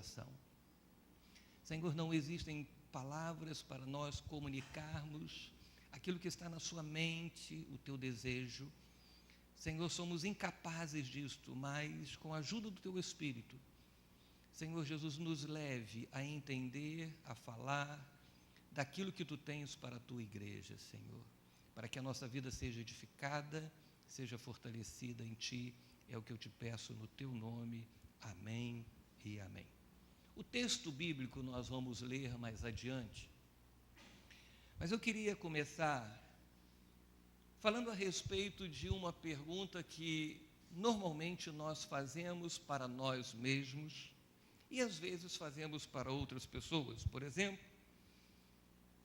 coração. Senhor, não existem palavras para nós comunicarmos aquilo que está na sua mente, o teu desejo. Senhor, somos incapazes disto, mas com a ajuda do teu Espírito, Senhor Jesus, nos leve a entender, a falar daquilo que tu tens para a tua igreja, Senhor, para que a nossa vida seja edificada, seja fortalecida em ti, é o que eu te peço no teu nome. Amém e amém. O texto bíblico nós vamos ler mais adiante, mas eu queria começar falando a respeito de uma pergunta que normalmente nós fazemos para nós mesmos e às vezes fazemos para outras pessoas. Por exemplo,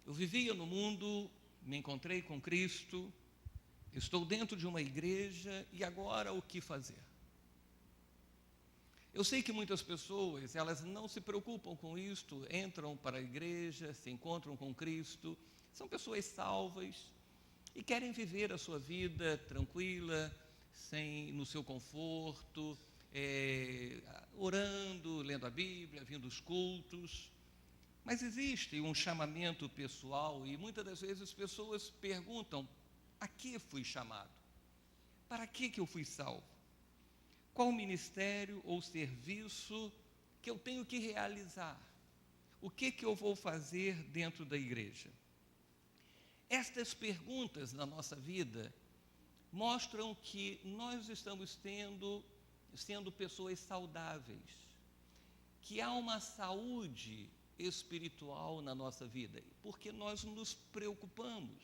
eu vivia no mundo, me encontrei com Cristo, estou dentro de uma igreja e agora o que fazer? Eu sei que muitas pessoas, elas não se preocupam com isto, entram para a igreja, se encontram com Cristo, são pessoas salvas e querem viver a sua vida tranquila, no seu conforto, orando, lendo a Bíblia, vindo aos cultos. Mas existe um chamamento pessoal e muitas das vezes as pessoas perguntam: a que fui chamado? Para que eu fui salvo? Qual ministério ou serviço que eu tenho que realizar? O que eu vou fazer dentro da igreja? Estas perguntas na nossa vida mostram que nós estamos sendo pessoas saudáveis, que há uma saúde espiritual na nossa vida, porque nós nos preocupamos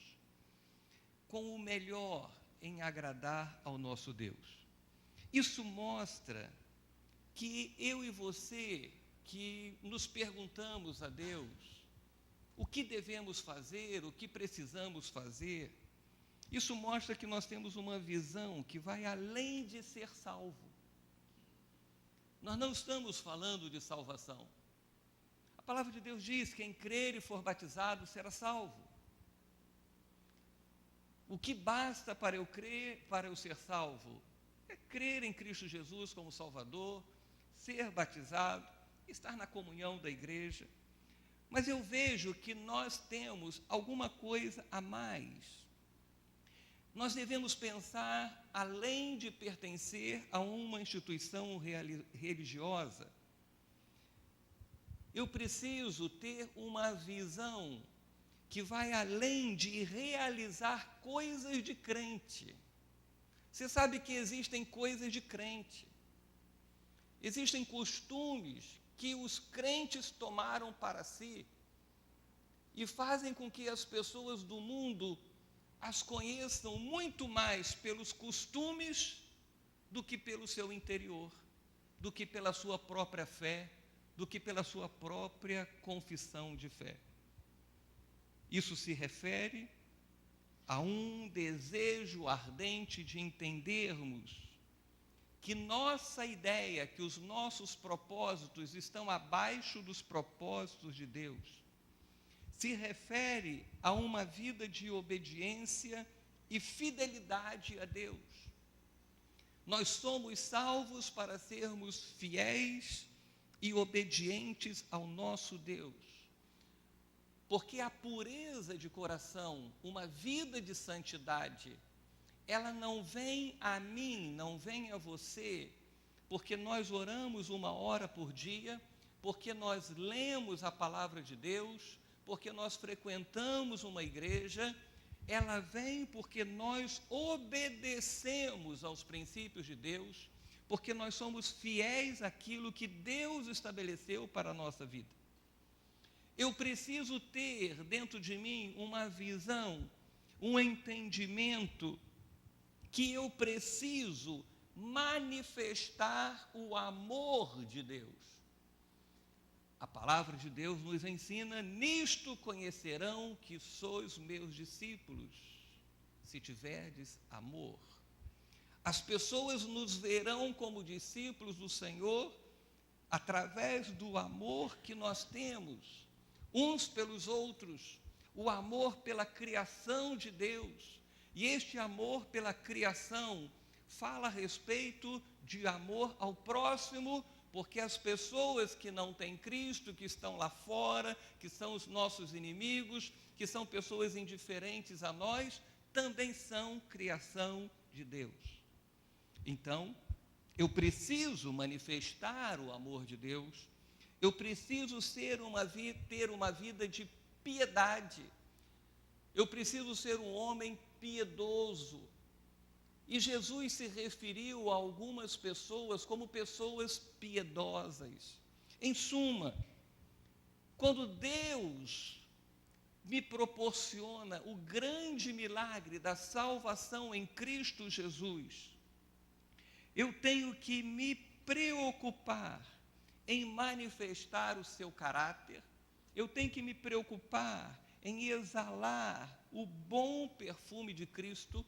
com o melhor em agradar ao nosso Deus. Isso mostra que eu e você, que nos perguntamos a Deus o que devemos fazer, o que precisamos fazer, isso mostra que nós temos uma visão que vai além de ser salvo. Nós não estamos falando de salvação. A palavra de Deus diz: quem crer e for batizado será salvo. O que basta para eu crer, para eu ser salvo? É crer em Cristo Jesus como Salvador, ser batizado, estar na comunhão da igreja. Mas eu vejo que nós temos alguma coisa a mais. Nós devemos pensar, além de pertencer a uma instituição religiosa, eu preciso ter uma visão que vai além de realizar coisas de crente. Você sabe que existem coisas de crente, existem costumes que os crentes tomaram para si e fazem com que as pessoas do mundo as conheçam muito mais pelos costumes do que pelo seu interior, do que pela sua própria fé, do que pela sua própria confissão de fé. Isso se refere a um desejo ardente de entendermos que nossa ideia, que os nossos propósitos estão abaixo dos propósitos de Deus, se refere a uma vida de obediência e fidelidade a Deus. Nós somos salvos para sermos fiéis e obedientes ao nosso Deus. Porque a pureza de coração, uma vida de santidade, ela não vem a mim, não vem a você, porque nós oramos 1 hora por dia, porque nós lemos a palavra de Deus, porque nós frequentamos uma igreja. Ela vem porque nós obedecemos aos princípios de Deus, porque nós somos fiéis àquilo que Deus estabeleceu para a nossa vida. Eu preciso ter dentro de mim uma visão, um entendimento que eu preciso manifestar o amor de Deus. A palavra de Deus nos ensina: nisto conhecerão que sois meus discípulos, se tiverdes amor. As pessoas nos verão como discípulos do Senhor através do amor que nós temos uns pelos outros, o amor pela criação de Deus. E este amor pela criação fala a respeito de amor ao próximo porque as pessoas que não têm Cristo, que estão lá fora, que são os nossos inimigos, que são pessoas indiferentes a nós, também são criação de Deus. Então, eu preciso manifestar o amor de Deus, eu preciso ter uma vida de piedade, eu preciso ser um homem piedoso. E Jesus se referiu a algumas pessoas como pessoas piedosas. Em suma, quando Deus me proporciona o grande milagre da salvação em Cristo Jesus, eu tenho que me preocupar em manifestar o seu caráter, eu tenho que me preocupar em exalar o bom perfume de Cristo,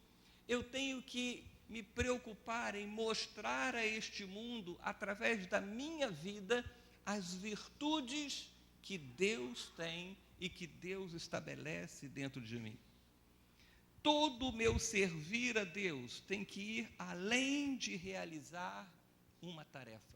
eu tenho que me preocupar em mostrar a este mundo, através da minha vida, as virtudes que Deus tem e que Deus estabelece dentro de mim. Todo o meu servir a Deus tem que ir além de realizar uma tarefa.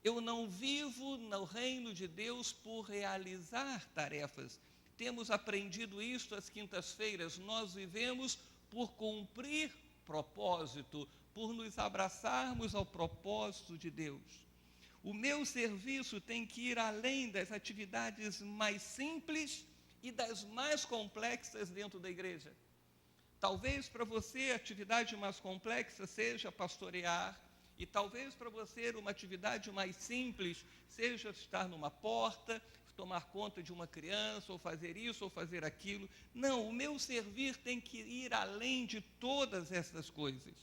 Eu não vivo no reino de Deus por realizar tarefas. Temos aprendido isto às quintas-feiras. Nós vivemos por cumprir propósito, por nos abraçarmos ao propósito de Deus. O meu serviço tem que ir além das atividades mais simples e das mais complexas dentro da igreja. Talvez para você a atividade mais complexa seja pastorear, e talvez para você uma atividade mais simples seja estar numa porta, tomar conta de uma criança, ou fazer isso, ou fazer aquilo. Não, o meu servir tem que ir além de todas essas coisas.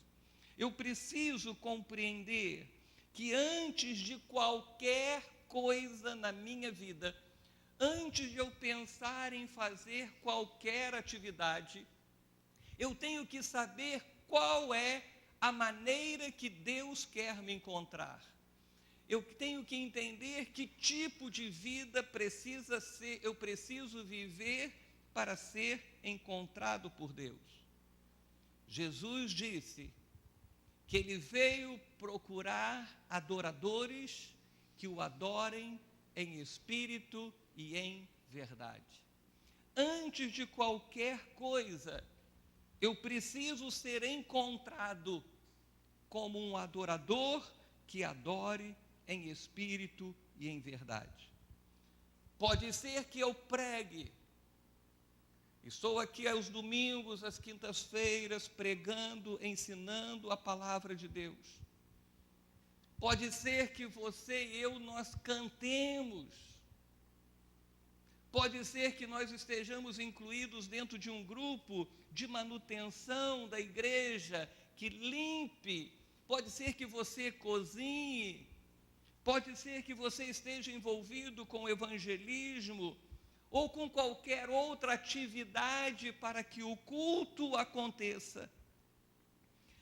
Eu preciso compreender que antes de qualquer coisa na minha vida, antes de eu pensar em fazer qualquer atividade, eu tenho que saber qual é a maneira que Deus quer me encontrar. Eu tenho que entender que tipo de vida eu preciso viver para ser encontrado por Deus. Jesus disse que ele veio procurar adoradores que o adorem em espírito e em verdade. Antes de qualquer coisa, eu preciso ser encontrado como um adorador que adore em espírito e em verdade. Pode ser que eu pregue, estou aqui aos domingos, às quintas-feiras, pregando, ensinando a palavra de Deus. Pode ser que você e eu, nós cantemos. Pode ser que nós estejamos incluídos dentro de um grupo de manutenção da igreja, que limpe. Pode ser que você cozinhe. Pode ser que você esteja envolvido com o evangelismo ou com qualquer outra atividade para que o culto aconteça.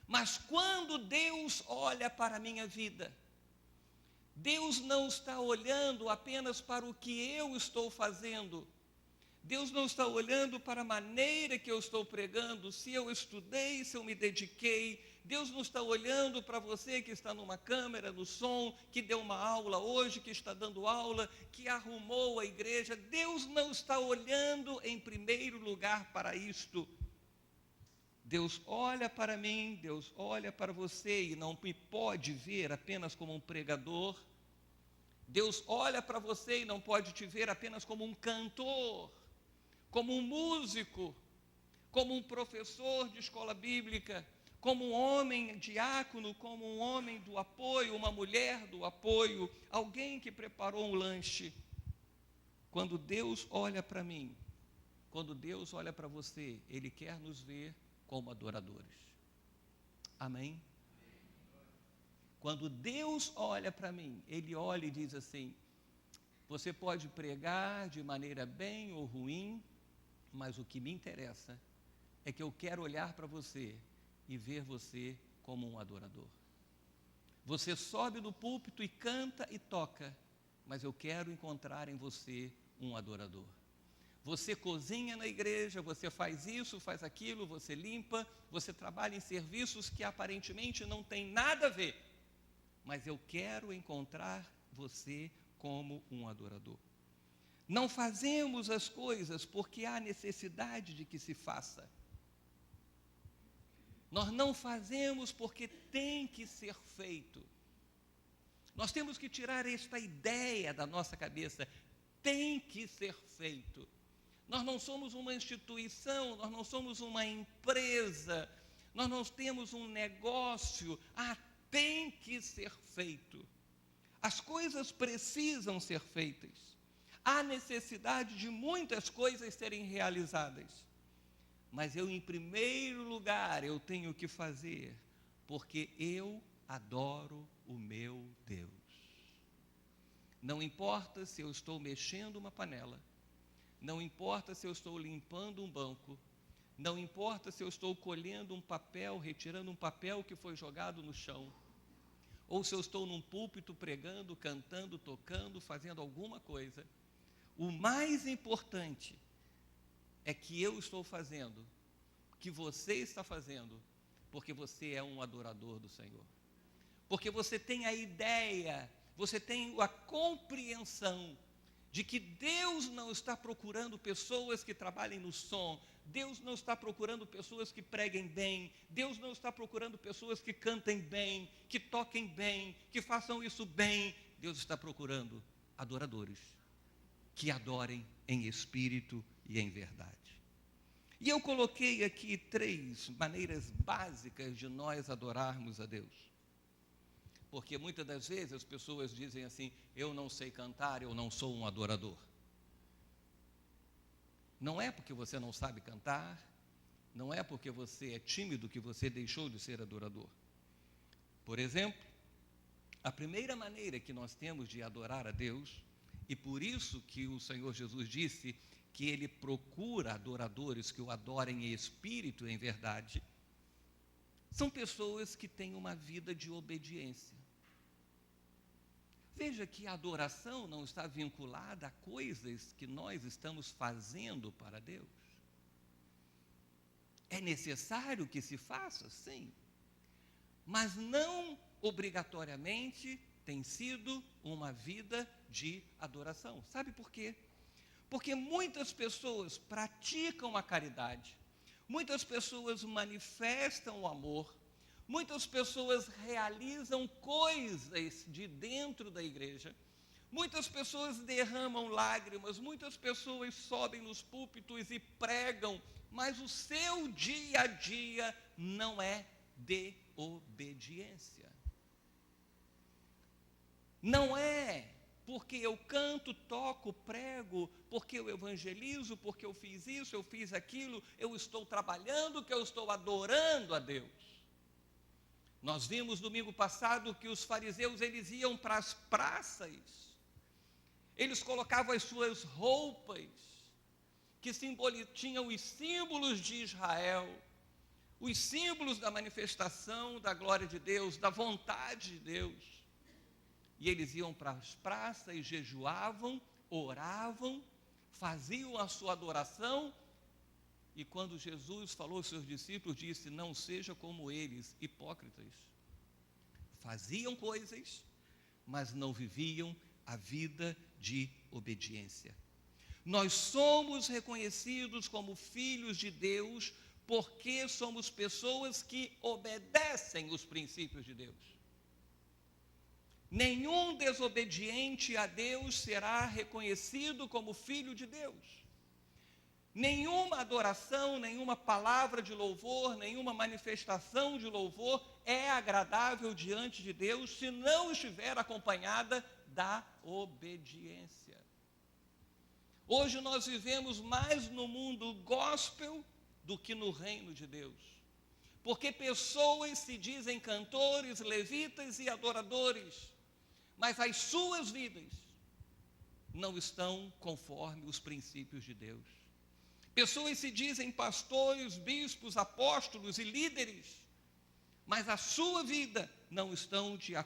Mas quando Deus olha para a minha vida, Deus não está olhando apenas para o que eu estou fazendo. Deus não está olhando para a maneira que eu estou pregando, se eu estudei, se eu me dediquei. Deus não está olhando para você que está numa câmera, no som, que deu uma aula hoje, que está dando aula, que arrumou a igreja. Deus não está olhando em primeiro lugar para isto. Deus olha para mim, Deus olha para você e não me pode ver apenas como um pregador. Deus olha para você e não pode te ver apenas como um cantor, como um músico, como um professor de escola bíblica, como um homem diácono, como um homem do apoio, uma mulher do apoio, alguém que preparou um lanche. Quando Deus olha para mim, quando Deus olha para você, Ele quer nos ver como adoradores. Amém? Quando Deus olha para mim, Ele olha e diz assim: você pode pregar de maneira bem ou ruim, mas o que me interessa é que eu quero olhar para você e ver você como um adorador. Você sobe no púlpito e canta e toca, mas eu quero encontrar em você um adorador. Você cozinha na igreja, você faz isso, faz aquilo, você limpa, você trabalha em serviços que aparentemente não tem nada a ver. mas eu quero encontrar você como um adorador. Não fazemos as coisas porque há necessidade de que se faça. Nós não fazemos porque tem que ser feito. Nós temos que tirar esta ideia da nossa cabeça, tem que ser feito. Nós não somos uma instituição, nós não somos uma empresa, nós não temos um negócio, tem que ser feito. As coisas precisam ser feitas. Há necessidade de muitas coisas serem realizadas. Mas eu, em primeiro lugar, eu tenho que fazer, porque eu adoro o meu Deus. Não importa se eu estou mexendo uma panela, não importa se eu estou limpando um banco, não importa se eu estou colhendo um papel, retirando um papel que foi jogado no chão, ou se eu estou num púlpito pregando, cantando, tocando, fazendo alguma coisa. O mais importante é que eu estou fazendo, que você está fazendo, porque você é um adorador do Senhor. Porque você tem a ideia, você tem a compreensão de que Deus não está procurando pessoas que trabalhem no som, Deus não está procurando pessoas que preguem bem, Deus não está procurando pessoas que cantem bem, que toquem bem, que façam isso bem. Deus está procurando adoradores que adorem em espírito e em verdade. E eu coloquei aqui 3 maneiras básicas de nós adorarmos a Deus. Porque muitas das vezes as pessoas dizem assim, eu não sei cantar, eu não sou um adorador. Não é porque você não sabe cantar, não é porque você é tímido que você deixou de ser adorador. Por exemplo, a primeira maneira que nós temos de adorar a Deus, e por isso que o Senhor Jesus disse que Ele procura adoradores que o adorem em espírito e em verdade, são pessoas que têm uma vida de obediência. Veja que a adoração não está vinculada a coisas que nós estamos fazendo para Deus. É necessário que se faça, sim, mas não obrigatoriamente tem sido uma vida de adoração. Sabe por quê? Porque muitas pessoas praticam a caridade, muitas pessoas manifestam o amor, muitas pessoas realizam coisas de dentro da igreja, muitas pessoas derramam lágrimas, muitas pessoas sobem nos púlpitos e pregam, mas o seu dia a dia não é de obediência. Não é porque eu canto, toco, prego, porque eu evangelizo, porque eu fiz isso, eu fiz aquilo, eu estou trabalhando, que eu estou adorando a Deus. Nós vimos domingo passado que os fariseus, eles iam para as praças, eles colocavam as suas roupas, que tinham os símbolos de Israel, os símbolos da manifestação da glória de Deus, da vontade de Deus. E eles iam para as praças, jejuavam, oravam, faziam a sua adoração. E quando Jesus falou aos seus discípulos, disse, não seja como eles, hipócritas. Faziam coisas, mas não viviam a vida de obediência. Nós somos reconhecidos como filhos de Deus, porque somos pessoas que obedecem os princípios de Deus. Nenhum desobediente a Deus será reconhecido como filho de Deus. Nenhuma adoração, nenhuma palavra de louvor, nenhuma manifestação de louvor é agradável diante de Deus se não estiver acompanhada da obediência. Hoje nós vivemos mais no mundo gospel do que no reino de Deus. Porque pessoas se dizem cantores, levitas e adoradores, mas as suas vidas não estão conforme os princípios de Deus. Pessoas se dizem pastores, bispos, apóstolos e líderes, mas a sua vida não estão de